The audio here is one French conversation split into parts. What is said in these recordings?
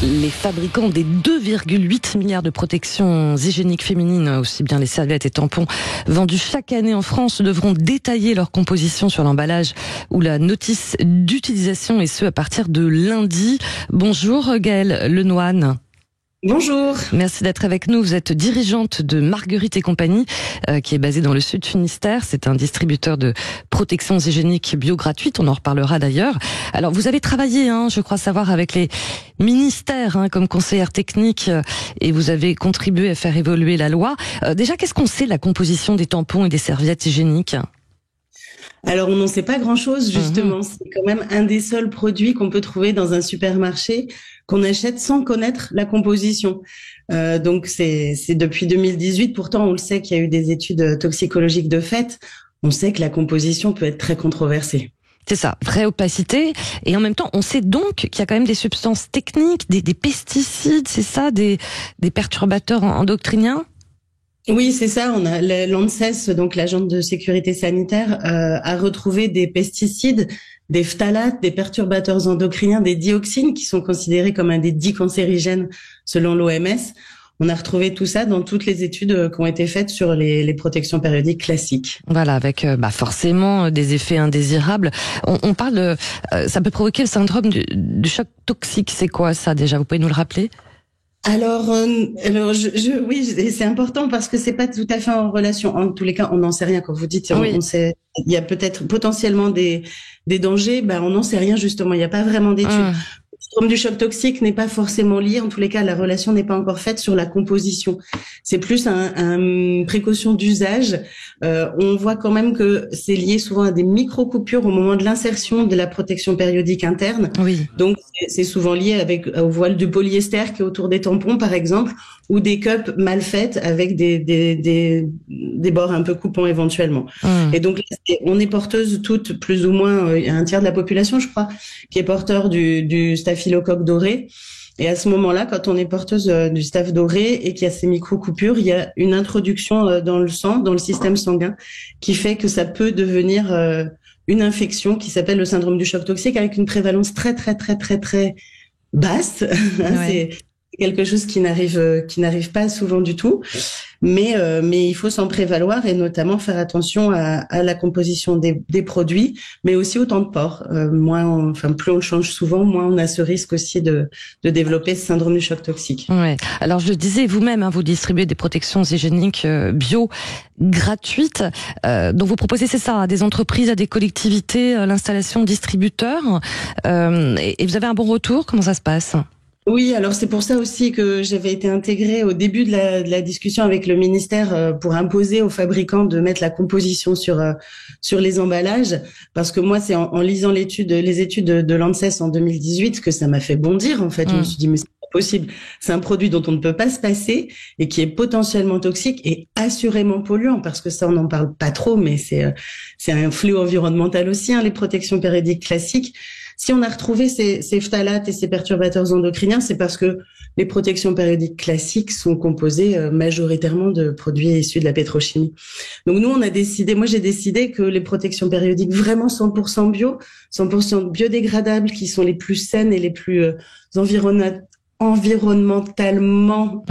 Les fabricants des 2,8 milliards de protections hygiéniques féminines, aussi bien les serviettes et tampons, vendus chaque année en France, devront détailler leur composition sur l'emballage ou la notice d'utilisation, et ce à partir de lundi. Bonjour Gaëlle Lenoine. Bonjour. Merci d'être avec nous. Vous êtes dirigeante de Marguerite et compagnie, qui est basée dans le Sud Finistère. C'est un distributeur de protections hygiéniques bio gratuites. On en reparlera d'ailleurs. Alors, vous avez travaillé, je crois savoir, avec les ministères comme conseillère technique, et vous avez contribué à faire évoluer la loi. Déjà, qu'est-ce qu'on sait de la composition des tampons et des serviettes hygiéniques ? Alors, on n'en sait pas grand-chose, justement. C'est quand même un des seuls produits qu'on peut trouver dans un supermarché qu'on achète sans connaître la composition. Donc, c'est depuis 2018. Pourtant, on le sait qu'il y a eu des études toxicologiques de fait. On sait que la composition peut être très controversée. C'est ça, vraie opacité. Et en même temps, on sait donc qu'il y a quand même des substances techniques, des pesticides, c'est ça, des perturbateurs endocriniens ? Oui, c'est ça. On a l'ANSES, donc l'agence de sécurité sanitaire, a retrouvé des pesticides, des phtalates, des perturbateurs endocriniens, des dioxines qui sont considérés comme un des 10 cancérigènes selon l'OMS. On a retrouvé tout ça dans toutes les études qui ont été faites sur les protections périodiques classiques. Voilà, avec forcément des effets indésirables. On parle, ça peut provoquer le syndrome du choc toxique. C'est quoi ça déjà ? Vous pouvez nous le rappeler ? Alors, oui, c'est important parce que c'est pas tout à fait en relation. En tous les cas, on n'en sait rien. Quand vous dites, on sait, il y a peut-être potentiellement des dangers. On n'en sait rien justement. Il n'y a pas vraiment d'études. Le syndrome du choc toxique n'est pas forcément lié. En tous les cas, la relation n'est pas encore faite sur la composition. C'est plus une précaution d'usage. On voit quand même que c'est lié souvent à des micro-coupures au moment de l'insertion de la protection périodique interne. Oui. Donc, c'est souvent lié au voile du polyester qui est autour des tampons, par exemple, ou des cups mal faites avec des bords un peu coupants éventuellement. Et donc, on est porteuse toutes, plus ou moins, un tiers de la population, je crois, qui est porteur du staphylocoque doré. Et à ce moment-là, quand on est porteuse du staph doré et qu'il y a ces micro-coupures, il y a une introduction dans le sang, dans le système sanguin, qui fait que ça peut devenir une infection qui s'appelle le syndrome du choc toxique, avec une prévalence très, très, très, très, très basse. Ouais. C'est quelque chose qui n'arrive pas souvent du tout. Mais il faut s'en prévaloir et notamment faire attention à la composition des produits, mais aussi au temps de port. Plus on le change souvent, moins on a ce risque aussi de développer ce syndrome du choc toxique. Ouais. Alors je le disais, vous-même, vous distribuez des protections hygiéniques bio gratuites. Donc vous proposez, c'est ça, à des entreprises, à des collectivités, l'installation de distributeurs. Et vous avez un bon retour ? Comment ça se passe ? Oui, alors c'est pour ça aussi que j'avais été intégrée au début de la discussion avec le ministère pour imposer aux fabricants de mettre la composition sur les emballages, parce que moi c'est en lisant les études de l'ANSES en 2018 que ça m'a fait bondir en fait. Je me suis dit mais c'est pas possible, c'est un produit dont on ne peut pas se passer et qui est potentiellement toxique et assurément polluant, parce que ça on n'en parle pas trop, mais c'est un fléau environnemental aussi, les protections périodiques classiques. Si on a retrouvé ces phtalates et ces perturbateurs endocriniens, c'est parce que les protections périodiques classiques sont composées majoritairement de produits issus de la pétrochimie. Donc nous, j'ai décidé que les protections périodiques vraiment 100% bio, 100% biodégradables, qui sont les plus saines et les plus environnementalement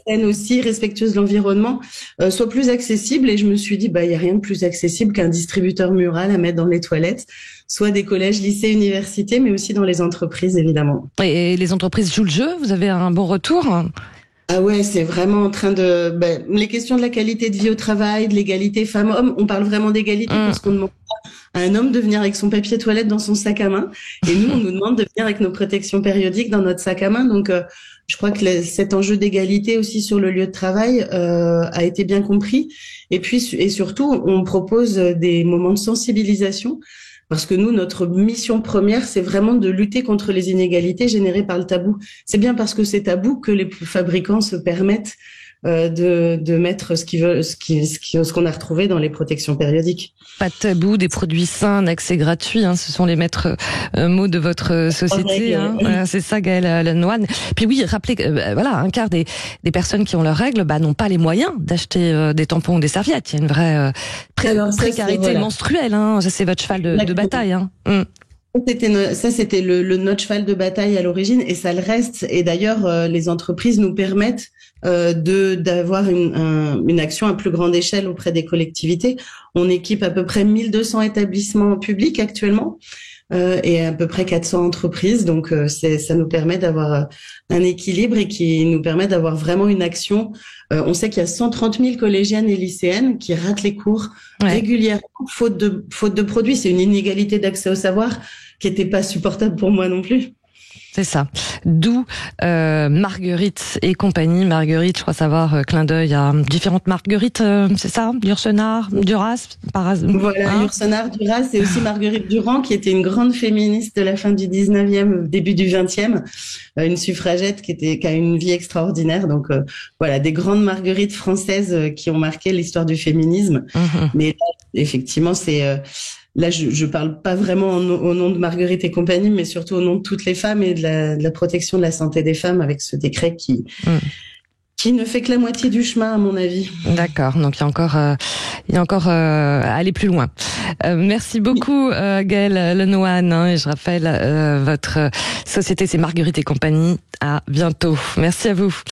saines aussi, respectueuses de l'environnement, soient plus accessibles. Et je me suis dit, il y a rien de plus accessible qu'un distributeur mural à mettre dans les toilettes, soit des collèges, lycées, universités, mais aussi dans les entreprises, évidemment. Et les entreprises jouent le jeu ? Vous avez un bon retour ? Ah ouais, c'est vraiment en train de... les questions de la qualité de vie au travail, de l'égalité femmes-hommes, on parle vraiment d'égalité parce qu'on demande à un homme de venir avec son papier toilette dans son sac à main. Et nous, on nous demande de venir avec nos protections périodiques dans notre sac à main. Donc, je crois que cet enjeu d'égalité aussi sur le lieu de travail a été bien compris. Et surtout, on propose des moments de sensibilisation. Parce que nous, notre mission première, c'est vraiment de lutter contre les inégalités générées par le tabou. C'est bien parce que c'est tabou que les fabricants se permettent de mettre ce qu'on a retrouvé dans les protections périodiques. Pas de tabou, des produits sains, un accès gratuit, ce sont les maîtres mots de votre société. Voilà, c'est ça, Gaëlle Lenoine. Puis oui, rappelez que un quart des personnes qui ont leurs règles n'ont pas les moyens d'acheter des tampons ou des serviettes. Il y a une vraie précarité menstruelle. Ça, c'est votre cheval de bataille. C'était notre cheval de bataille à l'origine et ça le reste. Et d'ailleurs, les entreprises nous permettent d'avoir une action à plus grande échelle auprès des collectivités. On équipe à peu près 1200 établissements publics actuellement et à peu près 400 entreprises. Donc, ça nous permet d'avoir un équilibre et qui nous permet d'avoir vraiment une action. On sait qu'il y a 130 000 collégiennes et lycéennes qui ratent les cours régulièrement, faute de produits. C'est une inégalité d'accès au savoir qui n'était pas supportable pour moi non plus. C'est ça. D'où Marguerite et compagnie. Marguerite, je crois savoir, clin d'œil à différentes Marguerites, c'est ça? Yourcenar, Duras, Voilà, Yourcenar, Duras, et aussi Marguerite Durand, qui était une grande féministe de la fin du 19e, début du 20e, une suffragette qui a une vie extraordinaire. Donc voilà, des grandes Marguerites françaises qui ont marqué l'histoire du féminisme. Mais là, effectivement, c'est... Là, je parle pas vraiment au nom de Marguerite et compagnie, mais surtout au nom de toutes les femmes et de la protection de la santé des femmes avec ce décret qui ne fait que la moitié du chemin, à mon avis. D'accord. Donc, il y a encore à aller plus loin. Merci beaucoup, Gaëlle Lenohan. Et je rappelle, votre société, c'est Marguerite et compagnie. À bientôt. Merci à vous.